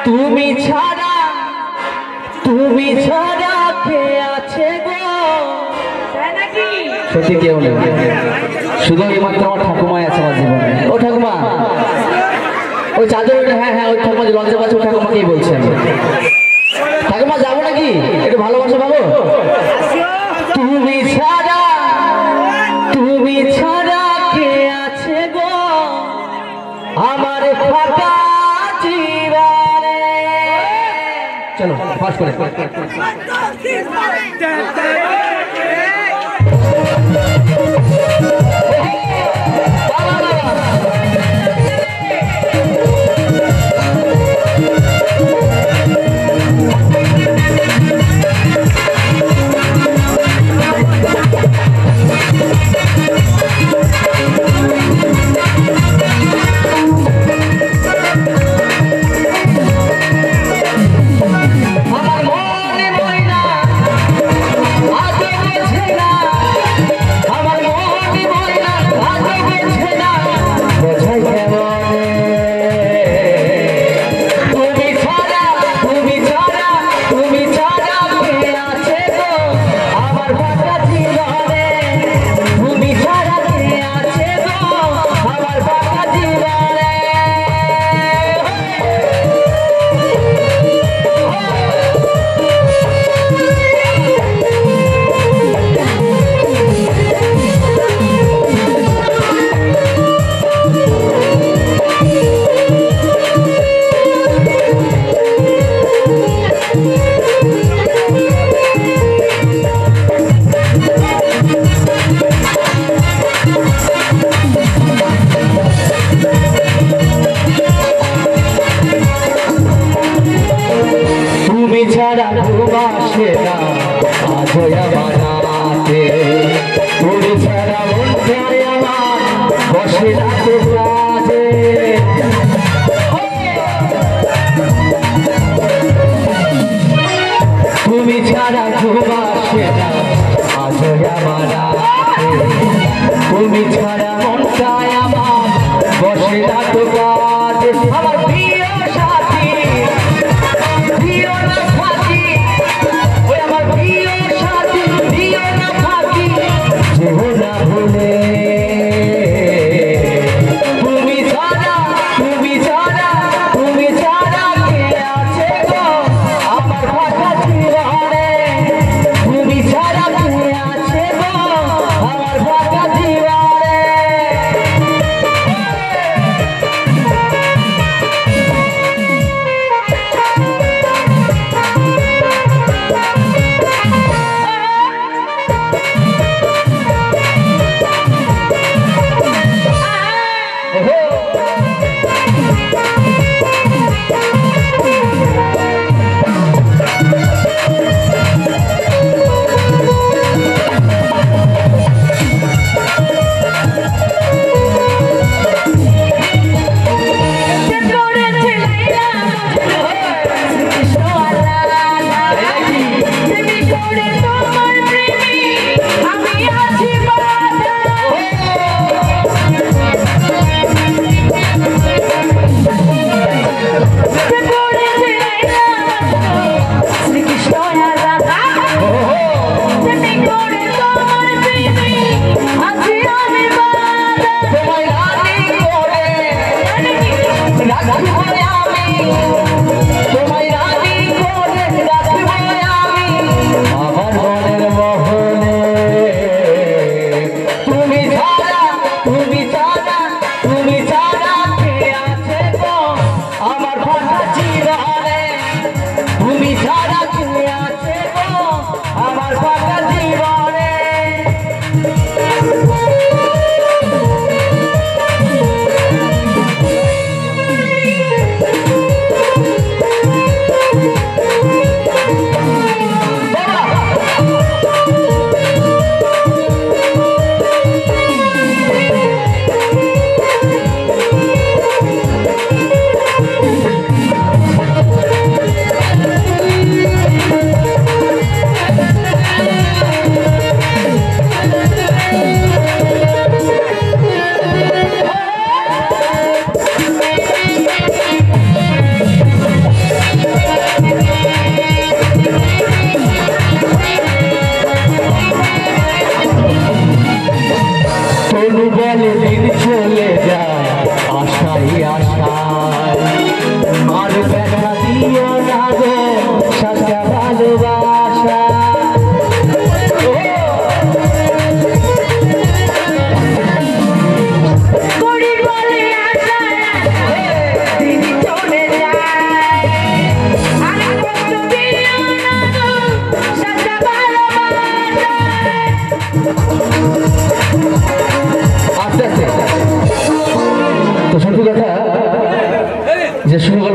তুমি ছাড়া কে আছে গো সত্যি কেউ নেই শুধু এইমাত্র আমার ঠাকুমাই আছে আমার জীবনে ও ঠাকুমা ওই চাদর হ্যাঁ হ্যাঁ ওই ঠাকুমা লজ্জা পাচ্ছে ওই ঠাকুমাকেই বলছেন ঠাকুমা যাবো নাকি একটু ভালোবাসা পাবো তুমি ছাড়া কে আছে গো আমার ফাঁকা জীবনে চলো ফাঁস করে আমার মনে ময়না আজ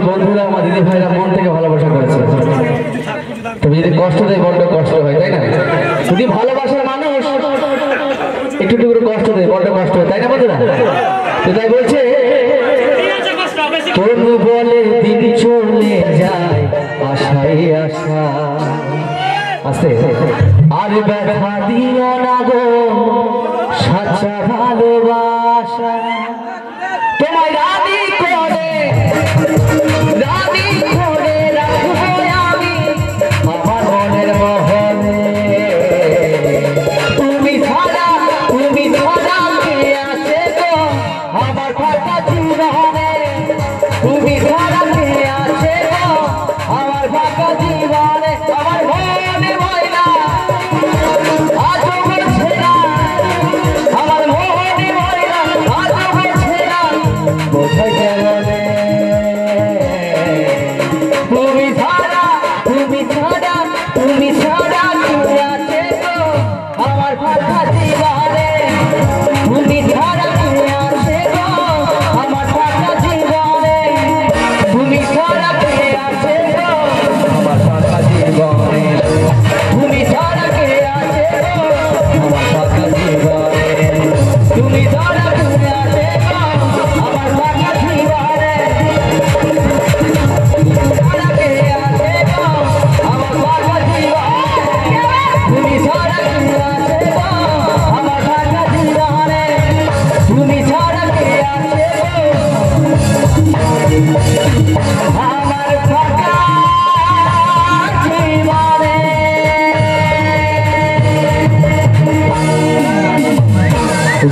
বন্ধুরা আমার দিদি ভাইরা মন থেকে ভালোবাসা করেছে। তুমি যদি কষ্ট দেয় বড্ড কষ্ট হয়, তাই না? যদি ভালোবাসার মানুষ একটু একটু করে কষ্ট দেয় বড্ড কষ্ট হয়, তাই না বন্ধুরা? তো তাই বলছে তনু বলে দিন চলে যায় আশায় আশা আছে আর ব্যথা দিও না গো সাচ্চা ভালোবাসা।